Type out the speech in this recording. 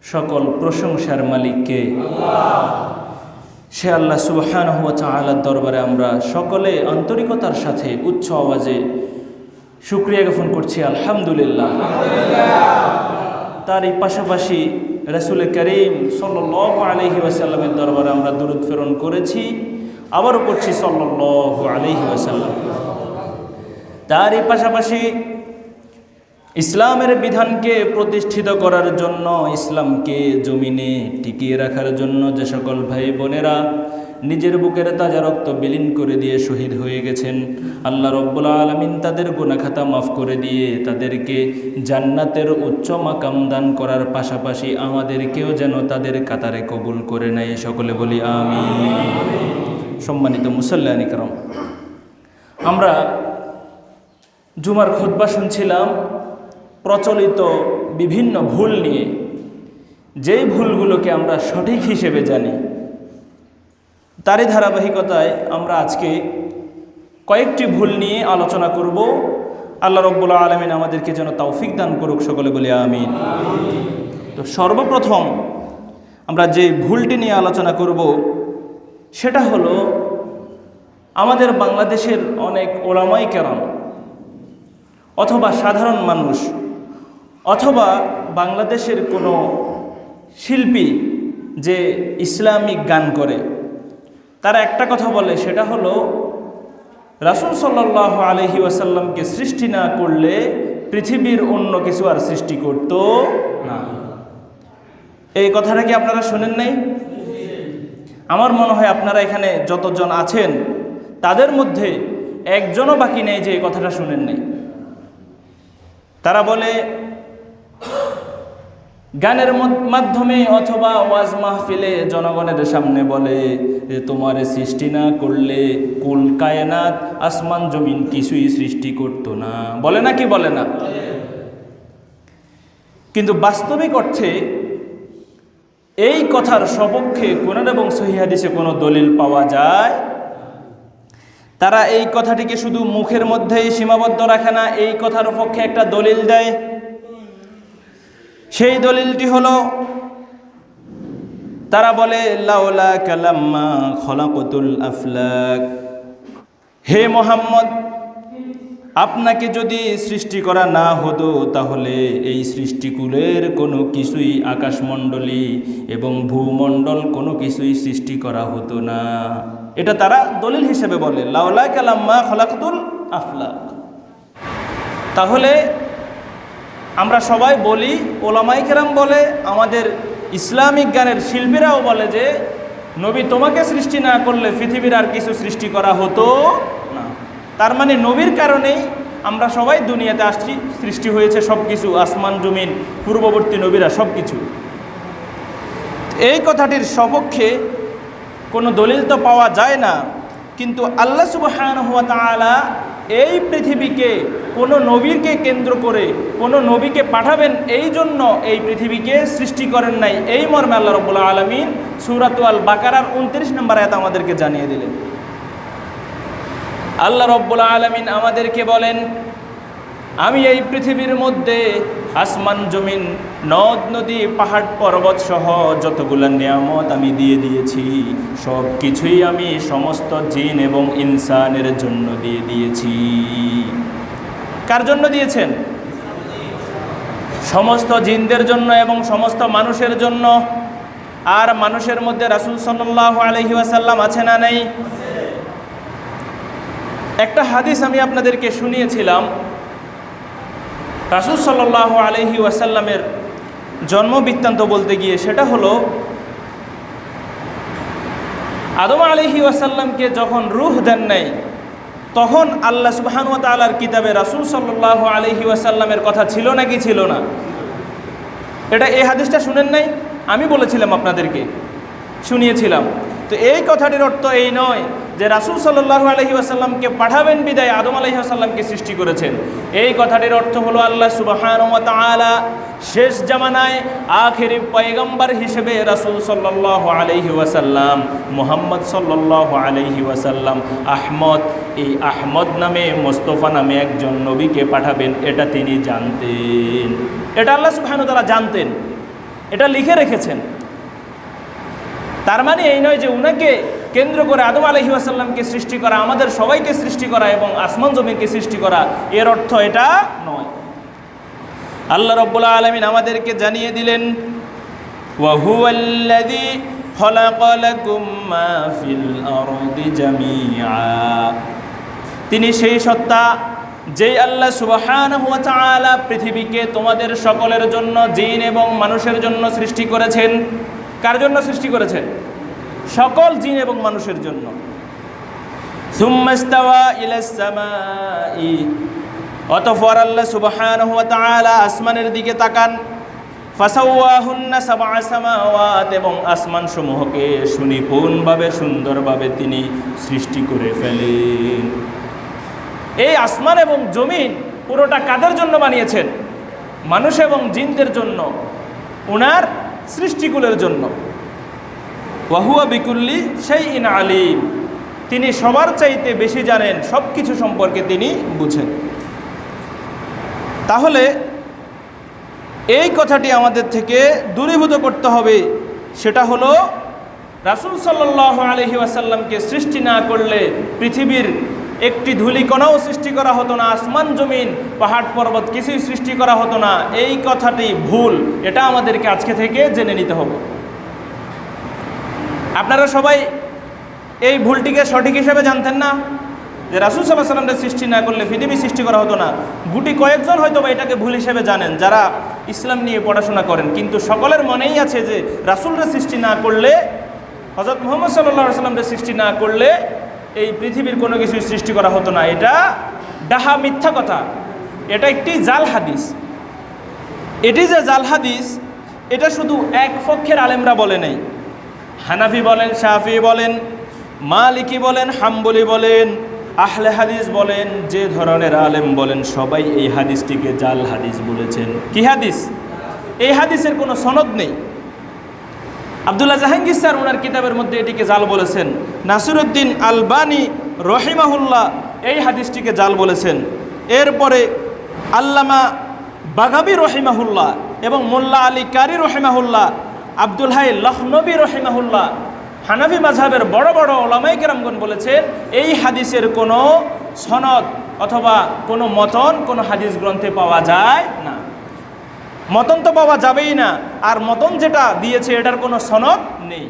সকল প্রশংসার মালিককে সে আল্লাহ সুবহানাহু ওয়া তাআলার দরবারে আমরা সকলে আন্তরিকতার সাথে উচ্চ আওয়াজে শুকরিয়া জ্ঞাপন করছি আলহামদুলিল্লাহ। তার এই পাশাপাশি রাসূল করিম সাল্লাল্লাহু আলাইহি ওয়াসাল্লামের দরবারে আমরা দুরূদ প্রেরণ করেছি, আবারও করছি সাল্লাল্লাহু আলাইহি ওয়াসাল্লাম। তার এই পাশাপাশি ইসলামের বিধানকে প্রতিষ্ঠিত করার জন্য, ইসলামকে জমিনে টিকিয়ে রাখার জন্য যে সকল ভাই বোনেরা নিজের বুকের তাজা রক্ত বিলীন করে দিয়ে শহীদ হয়ে গেছেন, আল্লাহ রব্বুল আলামিন তাদের গুনাহ খাতা মাফ করে দিয়ে তাদেরকে জান্নাতের উচ্চ মাকাম দান করার পাশাপাশি আমাদেরকেও যেন তাদের কাতারে কবুল করে নেয়, সকলে বলি আমিন। সম্মানিত মুসল্লিয়ান ইকরাম, আমরা জুমার খুতবা শুনছিলাম প্রচলিত বিভিন্ন ভুল নিয়ে, যেই ভুলগুলোকে আমরা সঠিক হিসেবে জানি। তারই ধারাবাহিকতায় আমরা আজকে কয়েকটি ভুল নিয়ে আলোচনা করব। আল্লাহ রব্বুল আলামিন আমাদেরকে যেন তৌফিক দান করুক, সকলে বলি আমিন। তো সর্বপ্রথম আমরা যে ভুলটি নিয়ে আলোচনা করব সেটা হলো, আমাদের বাংলাদেশের অনেক ওলামায়ে কেরাম অথবা সাধারণ মানুষ অথবা বাংলাদেশের কোনো শিল্পী যে ইসলামিক গান করে, তারা একটা কথা বলে, সেটা হলো রাসূল সাল্লাল্লাহু আলাইহি ওয়াসাল্লামকে সৃষ্টি না করলে পৃথিবীর অন্য কিছু আর সৃষ্টি করত না। এই কথাটা কি আপনারা শুনেন নাই? আমার মনে হয় আপনারা এখানে যতজন আছেন তাদের মধ্যে একজনও বাকি নেই যে এই কথাটা শুনেন নাই। তারা বলে গানের মাধ্যমে অথবা ওয়াজ মাহফিলে জনগণের সামনে বলে যে তোমার সৃষ্টি না করলে কুল কায়নাত আসমান জমিন কিছুই সৃষ্টি করতো না, বলে না কি বলে না? কিন্তু বাস্তবিক অর্থে এই কথার সপক্ষে কোরআন এবং সহিহ হাদিসে কোনো দলিল পাওয়া যায়? তারা এই কথাটিকে শুধু মুখের মধ্যেই সীমাবদ্ধ রাখে না, এই কথার পক্ষে একটা দলিল দেয়। সেই দলিলটি হলো, তারা বলে লাউলা কালাম্মা খলাকতুল আফলাক, হে মুহাম্মদ, আপনাকে যদি সৃষ্টি করা না হতো তাহলে এই সৃষ্টিকুলের কোনো কিছুই, আকাশমণ্ডলী এবং ভূমণ্ডল কোনো কিছুই সৃষ্টি করা হতো না। এটা তারা দলিল হিসেবে বলে, লাউলা কালাম্মা খলাকতুল আফলাক। তাহলে আমরা সবাই বলি, ওলামায়ে কেরাম বলে, আমাদের ইসলামিক গানের শিল্পীরাও বলে যে নবী তোমাকে সৃষ্টি না করলে পৃথিবীর আর কিছু সৃষ্টি করা হতো না। তার মানে নবীর কারণেই আমরা সবাই দুনিয়াতে আসছি, সৃষ্টি হয়েছে সব কিছু, আসমান জমিন, পূর্ববর্তী নবীরা, সব কিছু। এই কথাটির সপক্ষে কোনো দলিল তো পাওয়া যায় না, কিন্তু আল্লাহ সুবহানাহু ওয়া তাআলা এই পৃথিবীকে কোনো নবীকে কেন্দ্র করে, কোনো নবীকে পাঠাবেন এই জন্য এই পৃথিবীকে সৃষ্টি করেন নাই। এই মর্মে আল্লাহ রাব্বুল আলামিন সূরাতুল আল বাকারার 29 নম্বর আয়াত আমাদেরকে জানিয়ে দিলেন। আল্লাহ রাব্বুল আলামিন আমাদেরকে বলেন, আমি এই পৃথিবীর মধ্যে আসমান জমিন, নদ নদী, পাহাড় পর্বত সহ যতগুলো নিয়ামত আমি দিয়ে দিয়েছি, সব কিছুই আমি সমস্ত জিন এবং ইনসানের জন্য দিয়ে দিয়েছি। কার জন্য দিয়েছেন? সমস্ত জিনদের জন্য এবং সমস্ত মানুষের জন্য। আর মানুষের মধ্যে রাসূল সাল্লাল্লাহু আলাইহি ওয়াসাল্লাম আছে না নেই? একটা হাদিস আমি আপনাদেরকে শুনিয়েছিলাম, রাসূল সাল্লাল্লাহু আলাইহি ওয়াসাল্লামের জন্ম বৃত্তান্ত বলতে গিয়ে, সেটা হলো আদম আলাইহি ওয়াসাল্লামকে যখন রূহ দেন নাই, তখন আল্লাহ সুবহানাহু ওয়া তাআলার কিতাবে রাসূল সাল্লাল্লাহু আলাইহি ওয়াসাল্লামের কথা ছিল নাকি ছিল না? এটা এই হাদিসটা শুনেন নাই? আমি বলেছিলাম আপনাদেরকে, শুনিয়েছিলাম। তো এই কথাটির অর্থ এই নয় যে রাসূল সাল্লাল্লাহু আলাইহি ওয়াসাল্লামকে পাঠাবেন বিদায় আদম আলাইহিস সালামকে সৃষ্টি করেছেন। এই কথাটির অর্থ হলো আল্লাহ সুবহানাহু ওয়া তাআলা শেষ জামানায় আখেরি পয়গম্বর হিসেবে রাসূল সাল্লাল্লাহু আলাইহি ওয়াসাল্লাম, মুহাম্মদ সাল্লাল্লাহু আলাইহি ওয়াসাল্লাম, আহমদ, এই আহমদ নামে, মুস্তাফা নামে একজন নবীকে পাঠাবেন, এটা তিনি জানতেন। এটা আল্লাহ সুবহানাহু ওয়া তাআলা জানতেন। এটা লিখে রেখেছেন। তার মানে এই নয় যে উনাকে কেন্দ্র করে আদম আলাইহিস সালামকে সৃষ্টি করা, আমাদের সবাইকে সৃষ্টি করা এবং আসমান জমিনকে সৃষ্টি করা, এর অর্থ এটা নয়। আল্লাহ রাব্বুল আলামিন আমাদেরকে জানিয়ে দিলেন, ওয়া হুয়াল্লাযী খালাকা লাকুম মা ফিল আরদি জামিআ, তিনি সেই সত্তা যেই আল্লাহ সুবহানাহু ওয়া তাআলা পৃথিবীকে তোমাদের সকলের জন্য, জিন এবং মানুষের জন্য সৃষ্টি করেছেন। কার জন্য সৃষ্টি করেছেন? সকল জিন এবং মানুষের জন্য। সুম্মা ইস্তাওয়া ইলাস সামাই, অতঃপর আল্লাহ সুবহানাহু ওয়া তাআলা আসমানের দিকে তাকান। ফাসাওয়াহুন্না সাবআ সামাওয়াত, এবং আসমানসমূহকে সুনিপুণভাবে সুন্দরভাবে তিনি সৃষ্টি করে ফেলেন। এই আসমান এবং জমিন পুরোটা কাদের জন্য বানিয়েছেন? মানুষ এবং জিনদের জন্য, উনার সৃষ্টিকুলের জন্য। ওয়া হুয়া বিকুল্লি শাইইন আলিম, তিনি সবার চাইতে বেশি জানেন, সব কিছু সম্পর্কে তিনি বুঝেন। তাহলে এই কথাটি আমাদের থেকে দূরীভূত করতে হবে, সেটা হলো রাসূল সাল্লাল্লাহু আলাইহি ওয়াসাল্লামকে সৃষ্টি না করলে পৃথিবীর একটি ধূলিকণাও সৃষ্টি করা হতো না, আসমান জমিন পাহাড় পর্বত কিছুই সৃষ্টি করা হতো না। এই কথাটি ভুল, এটা আমাদেরকে আজকে থেকে জেনে নিতে হবে। আপনারা সবাই এই ভুলটিকে সঠিক হিসেবে জানতেন না, যে রাসূল সাল্লাল্লাহু আলাইহি ওয়াসাল্লামের সৃষ্টি না করলে পৃথিবী সৃষ্টি করা হতো না। গুটি কয়েকজন হয়তো বা এটাকে ভুল হিসেবে জানেন যারা ইসলাম নিয়ে পড়াশোনা করেন, কিন্তু সকলের মনেই আছে যে রাসূলের সৃষ্টি না করলে, হযরত মুহাম্মদ সাল্লাল্লাহু আলাইহি ওয়াসাল্লামের সৃষ্টি না করলে এই পৃথিবীর কোনো কিছুই সৃষ্টি করা হতো না। এটা ডাহা মিথ্যা কথা, এটা একটি জাল হাদিস। এটি যে জাল হাদিস, এটা শুধু এক পক্ষের আলেমরা বলে নেই। হানাফি বলেন, শাফি বলেন, মালিকি বলেন, হাম্বলি বলেন, আহলে হাদিস বলেন, যে ধরনের আলেম বলেন, সবাই এই হাদিসটিকে জাল হাদিস বলেছেন। কি হাদিস? এই হাদিসের কোনো সনদ নেই। আব্দুল্লাহ জাহাঙ্গীর স্যার ওনার কিতাবের মধ্যে এটিকে জাল বলেছেন। নাসিরউদ্দিন আলবানী রহিমাহুল্লাহ এই হাদিসটিকে জাল বলেছেন। এরপরে আল্লামা বাগাবী রহিমাহুল্লাহ এবং মোল্লা আলী কারি রহিমাহুল্লাহ, আব্দুল হাই লখনবী রহিমাহুল্লাহ, হানাফি মাযহাবের বড় বড় ওলামায়ে কেরামগণ বলেছেন এই হাদিসের কোনো সনদ অথবা কোনো মতন কোনো হাদিস গ্রন্থে পাওয়া যায় না। মতন তো পাওয়া যাবেই না, আর মতন যেটা দিয়েছে এটার কোনো সনদ নেই।